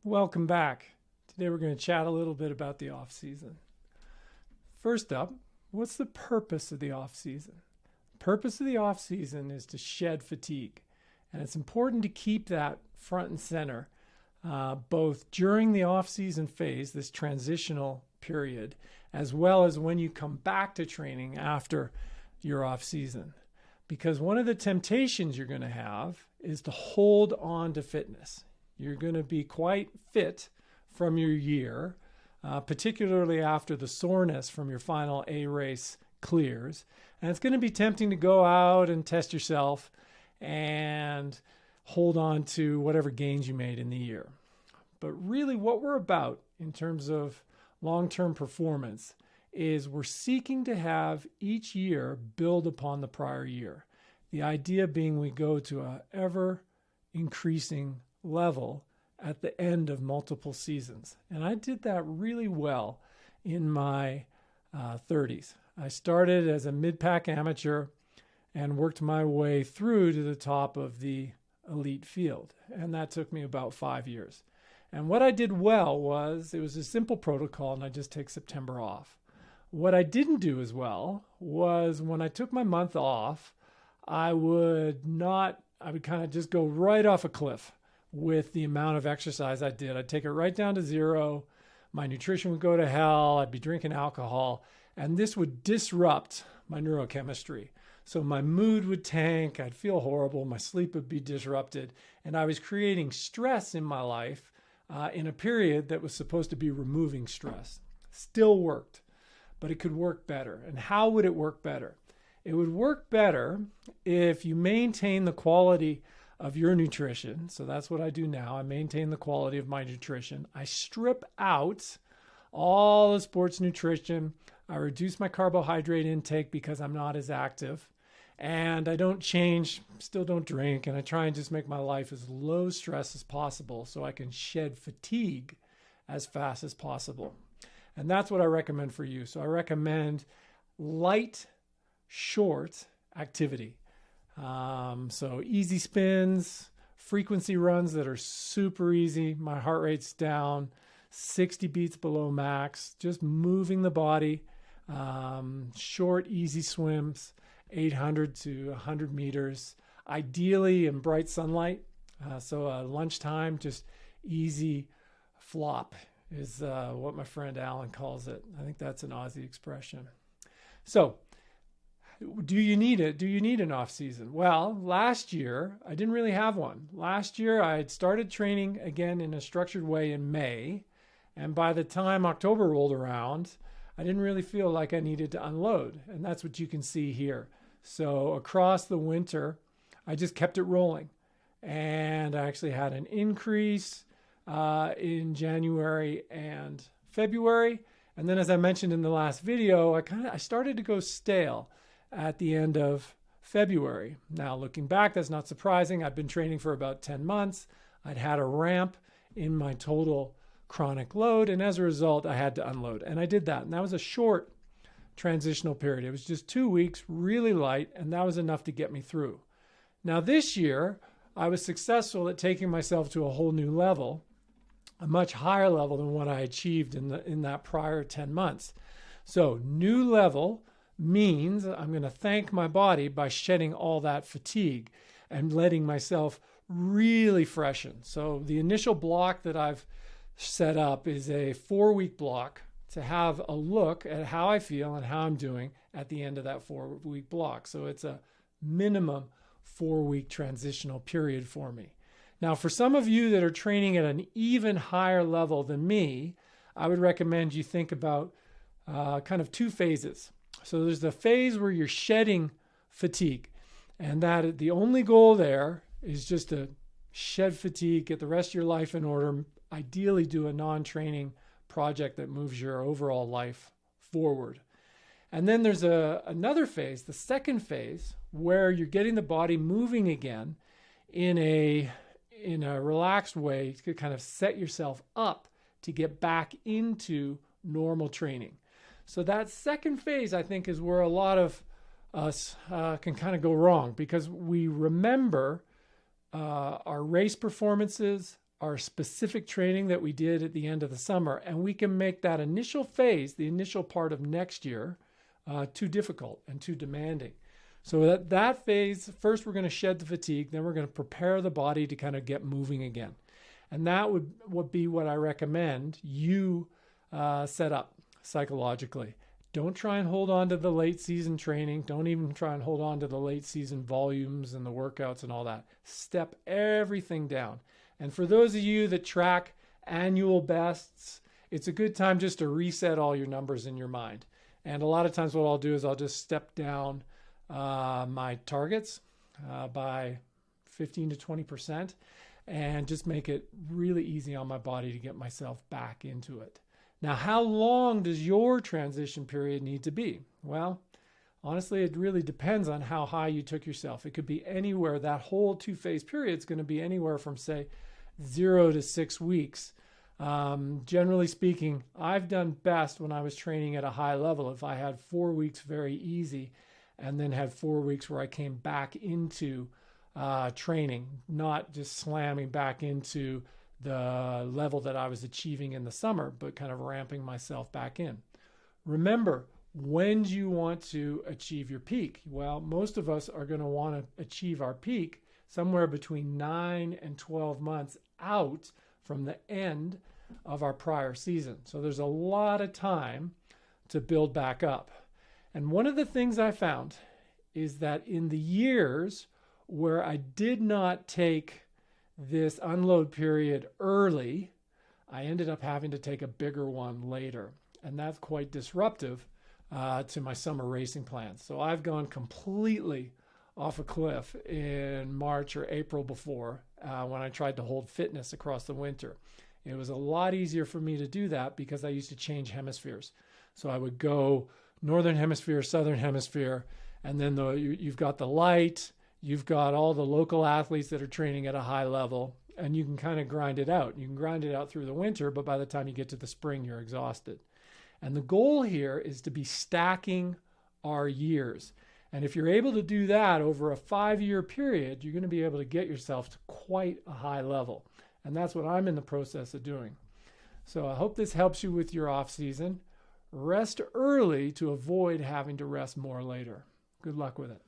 Welcome back. Today we're going to chat a little bit about the off season. First up, what's the purpose of the off season? The purpose of the off season is to shed fatigue, and it's important to keep that front and center, both during the off season phase, this transitional period, as well as when you come back to training after your off season. Because one of the temptations you're going to have is to hold on to fitness. You're going to be quite fit from your year, particularly after the soreness from your final A race clears. And it's going to be tempting to go out and test yourself and hold on to whatever gains you made in the year. But really what we're about in terms of long-term performance is we're seeking to have each year build upon the prior year. The idea being we go to an ever increasing level at the end of multiple seasons. And I did that really well in my 30s. I started as a mid-pack amateur and worked my way through to the top of the elite field. And that took me about 5 years. And what I did well was, it was a simple protocol and I just take September off. What I didn't do as well was when I took my month off, I would kind of just go right off a cliff with the amount of exercise I did. I'd take it right down to zero. My nutrition would go to hell. I'd be drinking alcohol, and this would disrupt my neurochemistry. So my mood would tank. I'd feel horrible. My sleep would be disrupted. And I was creating stress in my life in a period that was supposed to be removing stress. Still worked, but it could work better. And how would it work better? It would work better if you maintain the quality of your nutrition. So that's what I do now. I maintain the quality of my nutrition. I strip out all the sports nutrition. I reduce my carbohydrate intake because I'm not as active. And I don't change, still don't drink. And I try and just make my life as low stress as possible so I can shed fatigue as fast as possible. And that's what I recommend for you. So I recommend light, short activity. So easy spins, frequency runs that are super easy. My heart rate's down, 60 beats below max, just moving the body. Short, easy swims, 800 to 100 meters, ideally in bright sunlight. So lunchtime, just easy flop is what my friend Alan calls it. I think that's an Aussie expression. So do you need it? Do you need an off season? Well, last year, I didn't really have one. Last year, I had started training again in a structured way in May. And by the time October rolled around, I didn't really feel like I needed to unload. And that's what you can see here. So across the winter, I just kept it rolling. And I actually had an increase in January and February. And then as I mentioned in the last video, I started to go stale at the end of February. Now, looking back, that's not surprising. I've been training for about 10 months. I'd had a ramp in my total chronic load, and as a result, I had to unload. And I did that. And that was a short transitional period. It was just 2 weeks, really light, and that was enough to get me through. Now, this year, I was successful at taking myself to a whole new level, a much higher level than what I achieved in that prior 10 months. So, new level means I'm going to thank my body by shedding all that fatigue and letting myself really freshen. So the initial block that I've set up is a 4-week block to have a look at how I feel and how I'm doing at the end of that 4-week block. So it's a minimum 4-week transitional period for me. Now, for some of you that are training at an even higher level than me, I would recommend you think about kind of 2 phases. So there's the phase where you're shedding fatigue, and that the only goal there is just to shed fatigue, get the rest of your life in order, ideally do a non-training project that moves your overall life forward. And then there's another phase, the second phase, where you're getting the body moving again in a relaxed way to kind of set yourself up to get back into normal training. So that second phase, I think, is where a lot of us can kind of go wrong, because we remember our race performances, our specific training that we did at the end of the summer, and we can make that initial phase, the initial part of next year, too difficult and too demanding. So that phase, first we're going to shed the fatigue, then we're going to prepare the body to kind of get moving again. And that would be what I recommend you set up psychologically. Don't try and hold on to the late season training. Don't even try and hold on to the late season volumes and the workouts and all that. Step everything down. And for those of you that track annual bests, it's a good time just to reset all your numbers in your mind. And a lot of times what I'll do is I'll just step down my targets by 15 to 20% and just make it really easy on my body to get myself back into it. Now, how long does your transition period need to be? Well, honestly, it really depends on how high you took yourself. It could be anywhere, that whole two-phase period is going to be anywhere from, say, 0 to 6 weeks. Generally speaking, I've done best when I was training at a high level. If I had 4 weeks very easy and then had 4 weeks where I came back into training, not just slamming back into the level that I was achieving in the summer, but kind of ramping myself back in. Remember, when do you want to achieve your peak? Well, most of us are going to want to achieve our peak somewhere between 9 and 12 months out from the end of our prior season. So there's a lot of time to build back up. And one of the things I found is that in the years where I did not take this unload period early, I ended up having to take a bigger one later. And that's quite disruptive to my summer racing plans. So I've gone completely off a cliff in March or April before when I tried to hold fitness across the winter. It was a lot easier for me to do that because I used to change hemispheres. So I would go northern hemisphere, southern hemisphere, and then you've got the light, you've got all the local athletes that are training at a high level, and you can kind of grind it out. You can grind it out through the winter, but by the time you get to the spring, you're exhausted. And the goal here is to be stacking our years. And if you're able to do that over a 5-year period, you're going to be able to get yourself to quite a high level. And that's what I'm in the process of doing. So I hope this helps you with your off season. Rest early to avoid having to rest more later. Good luck with it.